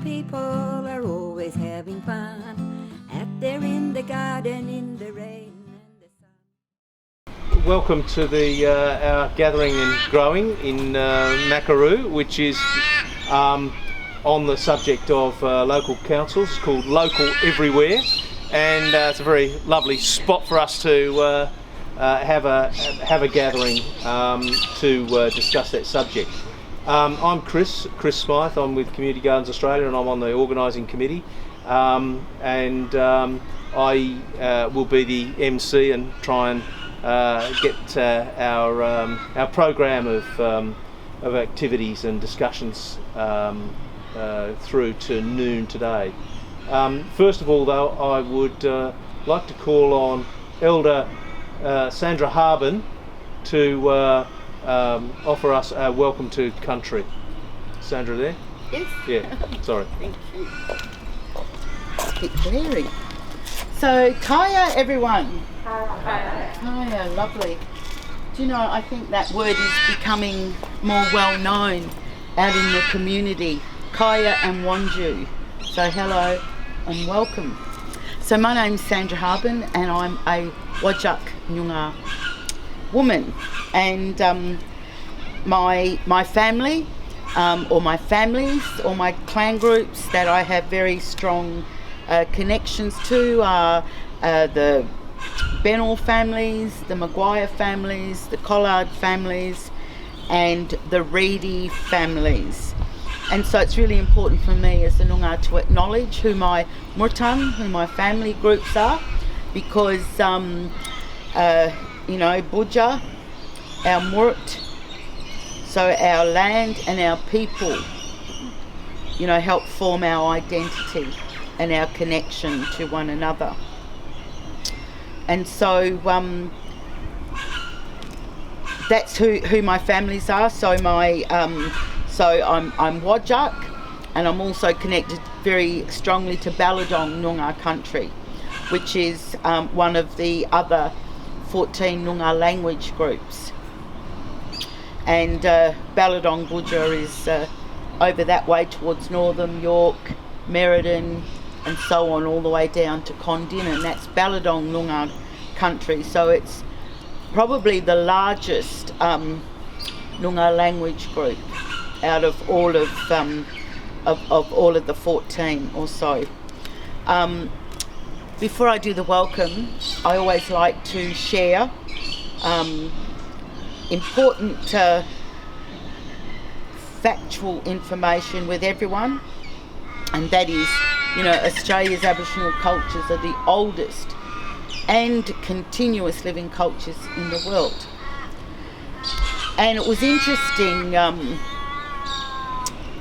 people are always having fun. Out there in the garden, in the rain and the sun. Welcome to our gathering and growing in Makuru, which is on the subject of local councils. It's called Local Everywhere, and it's a very lovely spot for us to have a gathering to discuss that subject. I'm Chris Smythe. I'm with Community Gardens Australia, and I'm on the Organising committee. I will be the MC and try and get our program of activities and discussions through to noon today. First of all, though, I would like to call on Elder Sandra Harben to offer us a welcome to country. Sandra, there? Yes. Yeah. Sorry. Thank you. Keep clearing. So, kaya everyone. Kaya, lovely. Do you know, I think that word is becoming more well known out in the community. Kaya and Wanju. So hello and welcome. So my name's Sandra Harben, and I'm a Wajak Nyunga woman, and my family, or my families, or my clan groups that I have very strong connections to are the Bennell families, the Maguire families, the Collard families, and the Reedy families. And so it's really important for me as a Noongar to acknowledge who my murtang, who my family groups are, because Buja, our murt, so our land and our people, help form our identity and our connection to one another. And so that's who my families are. So I'm Wajak, and I'm also connected very strongly to Balladong Noongar country, which is one of the other 14 Noongar language groups. And Balladong Buja is over that way towards Northern York, Merredin, and so on, all the way down to Condin, and that's Balladong Noongar country. So it's probably the largest Noongar language group out of all of all of the 14 or so. Before I do the welcome, I always like to share important factual information with everyone, and that is, Australia's Aboriginal cultures are the oldest and continuous living cultures in the world. And it was interesting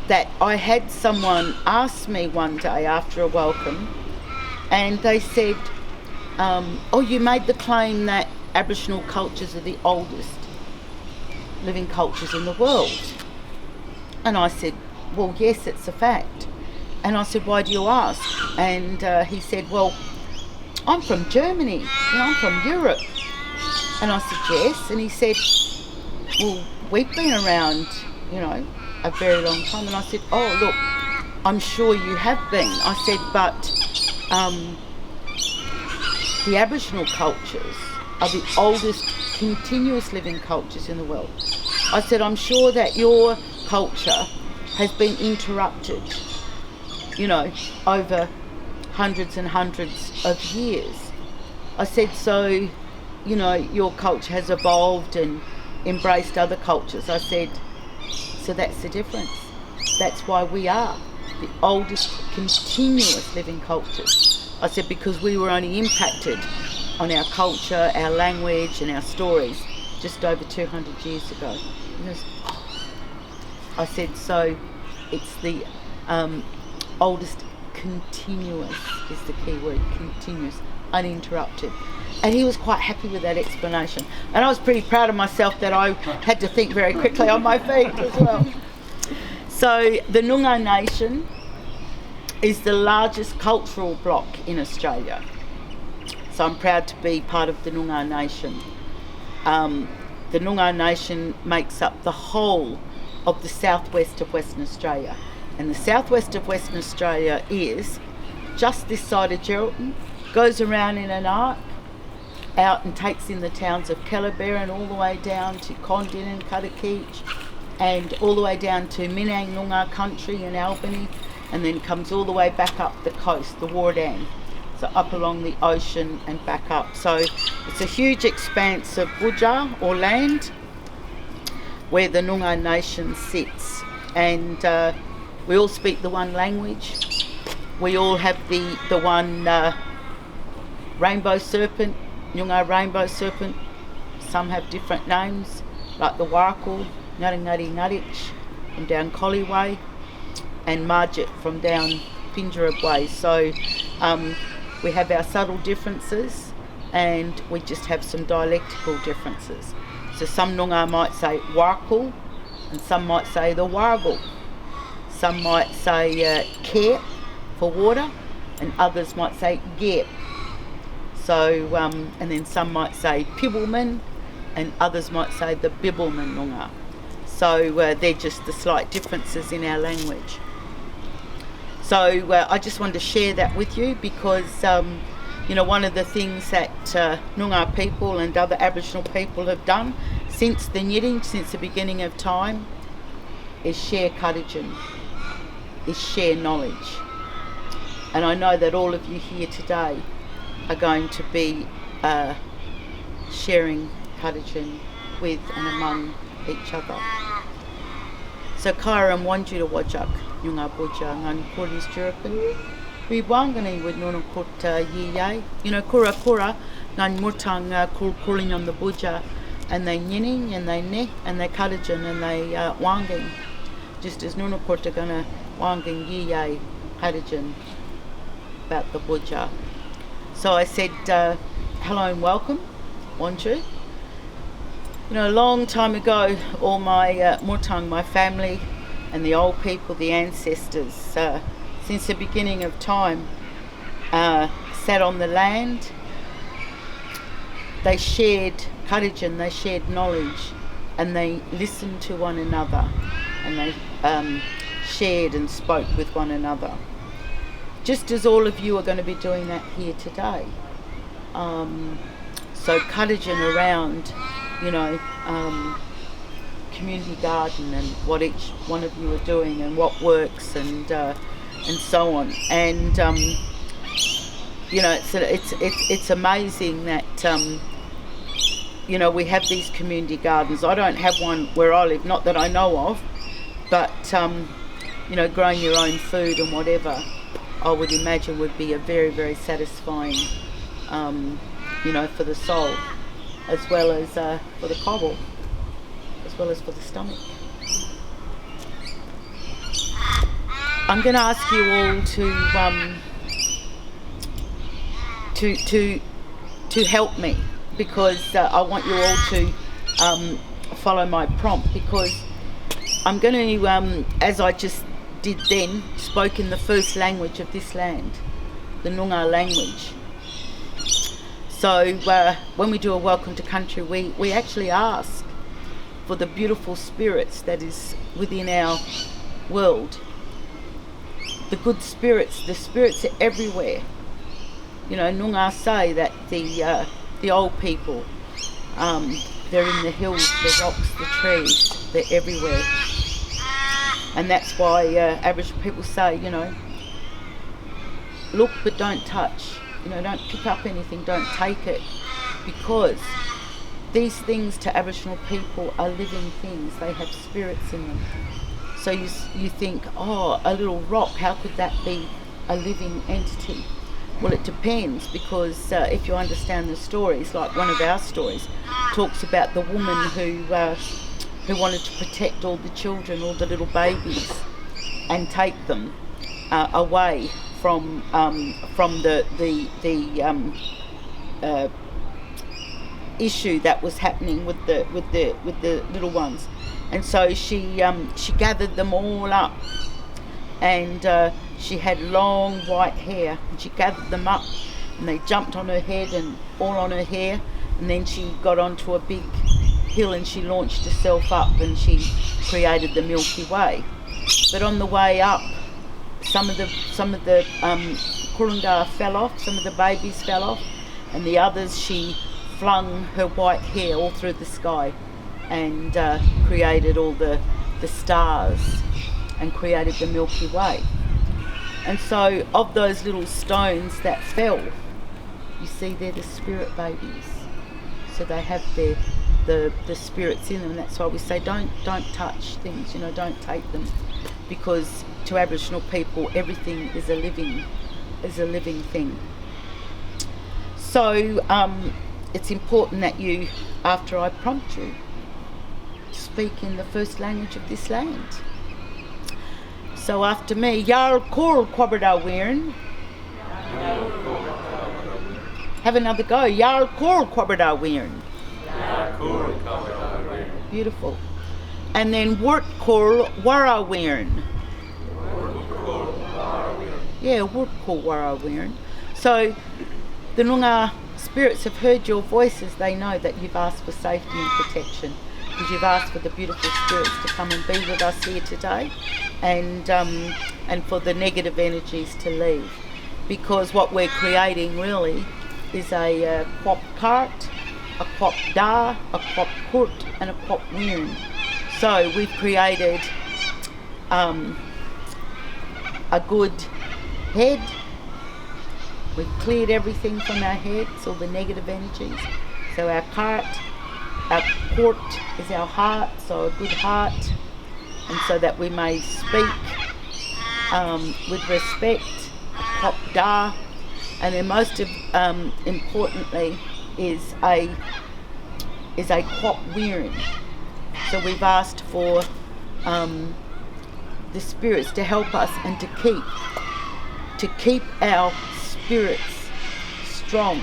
that I had someone ask me one day after a welcome, and they said, you made the claim that Aboriginal cultures are the oldest living cultures in the world. And I said, well, yes, it's a fact. And I said, why do you ask? And he said, well, I'm from Germany, I'm from Europe. And I said, yes. And he said, well, we've been around, a very long time. And I said, oh, look, I'm sure you have been. I said, but the Aboriginal cultures are the oldest continuous living cultures in the world. I said, I'm sure that your culture has been interrupted, over hundreds and hundreds of years. I said, so, your culture has evolved and embraced other cultures. I said, so that's the difference. That's why we are the oldest continuous living cultures. I said, because we were only impacted on our culture, our language and our stories just over 200 years ago. I said, so it's the oldest continuous is the key word, continuous, uninterrupted. And he was quite happy with that explanation. And I was pretty proud of myself that I had to think very quickly on my feet as well. So the Noongar Nation is the largest cultural bloc in Australia. So I'm proud to be part of the Noongar Nation. The Noongar Nation makes up the whole of the southwest of Western Australia. And the southwest of Western Australia is just this side of Girrawheen, goes around in an arc, out and takes in the towns of Kellerberrin all the way down to Condin and Cuttakeech, and all the way down to Minang Noongar country in Albany, and then comes all the way back up the coast, the Wardang. So up along the ocean and back up. So it's a huge expanse of Budja or land where the Noongar nation sits, and we all speak the one language. We all have the one rainbow serpent, Noongar rainbow serpent. Some have different names, like the Warkal, Ngari Ngarich from down Collie Way, and Margit from down Pinjarab Way. So we have our subtle differences, and we just have some dialectical differences. So some Noongar might say Warkal, and some might say the Wargal. Some might say Care for water, and others might say Gep. So, and then some might say Pibbleman, and others might say the Bibbleman Noongar. So they're just the slight differences in our language. So I just wanted to share that with you because, one of the things that Noongar people and other Aboriginal people have done since the knitting, since the beginning of time, is share cuttigen, is share knowledge. And I know that all of you here today are going to be sharing cuttigen with and among each other. So Kaira and Wanju Wajak, Yunga Buja, Ngan Kuris Jurpin, we wangani with Nuna Kut Ye, Kura, Ngan Murtang cooling on the Buja, and they nyining and they ne and they cuttigen and they wanging, just as Nuna Kut are gonna wanging Ye cuttigen about the Buja. So I said, hello and welcome, Wanju. A long time ago, all my Murtang, my family, and the old people, the ancestors, since the beginning of time, sat on the land. They shared cuttigen, they shared knowledge, and they listened to one another, and they shared and spoke with one another. Just as all of you are going to be doing that here today. So cuttigen around, community garden and what each one of you are doing and what works and so on. And it's amazing that we have these community gardens. I don't have one where I live, not that I know of, but growing your own food and whatever, I would imagine would be a very, very satisfying, for the soul, as well as for the cobble, as well as for the stomach. I'm going to ask you all to help me, because I want you all to follow my prompt, because I'm going to, as I just did then, spoke in the first language of this land, the Noongar language. So when we do a welcome to country, we actually ask for the beautiful spirits that is within our world. The good spirits, the spirits are everywhere. Noongar say that the old people, they're in the hills, the rocks, the trees, they're everywhere. And that's why Aboriginal people say, look but don't touch. Don't pick up anything, don't take it, because these things to Aboriginal people are living things. They have spirits in them. So you think, oh, a little rock, how could that be a living entity? Well, it depends, because if you understand the stories, like one of our stories talks about the woman who wanted to protect all the children, all the little babies, and take them away from the issue that was happening with the little ones. And so she gathered them all up, and she had long white hair, and she gathered them up, and they jumped on her head and all on her hair, and then she got onto a big hill and she launched herself up and she created the Milky Way. but on the way up, some of the kurunga fell off, some of the babies fell off, and the others she flung her white hair all through the sky and created all the stars and created the Milky Way. And so of those little stones that fell, you see they're the spirit babies. So they have the spirits in them, and that's why we say don't touch things, don't take them, because to Aboriginal people everything is a living thing. So it's important that you, after I prompt you, speak in the first language of this land. So after me, Yar Kor Kwabada Weirn. Have another go. Yar Kor Kwabada Weirn. Beautiful. And then Wort Kor Wara Weirn. Yeah, Wort Kor Wara Weirn. So the Noongar spirits have heard your voices. They know that you've asked for safety and protection, because you've asked for the beautiful spirits to come and be with us here today, and for the negative energies to leave, because what we're creating really is a Kwop Kart, a Kwop Da, a Kwop Kurt and a Kwop Weirn. So we've created a good head. We've cleared everything from our heads, all the negative energies. So our cart, our court is our heart, so a good heart, and so that we may speak with respect, Kwop Da, and then most importantly is a Kwop Weirn. So we've asked for the spirits to help us and to keep our spirits strong,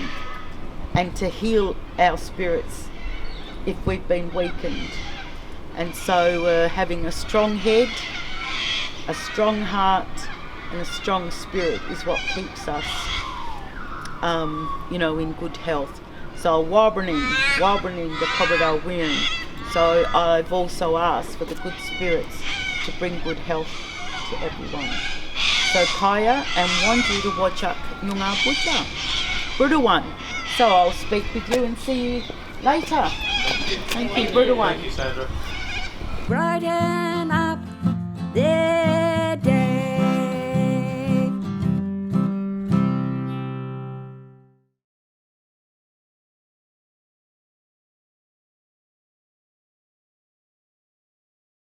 and to heal our spirits if we've been weakened. And so having a strong head, a strong heart and a strong spirit is what keeps us in good health. So Warburning the Cobradale Weirn. So I've also asked for the good spirits to bring good health to everyone. So Kaya, and want you to watch up Nyunga Bucha. Brudawan. So I'll speak with you and see you later. Thank you, Brudawan. Thank you, Sandra. Brighten up there.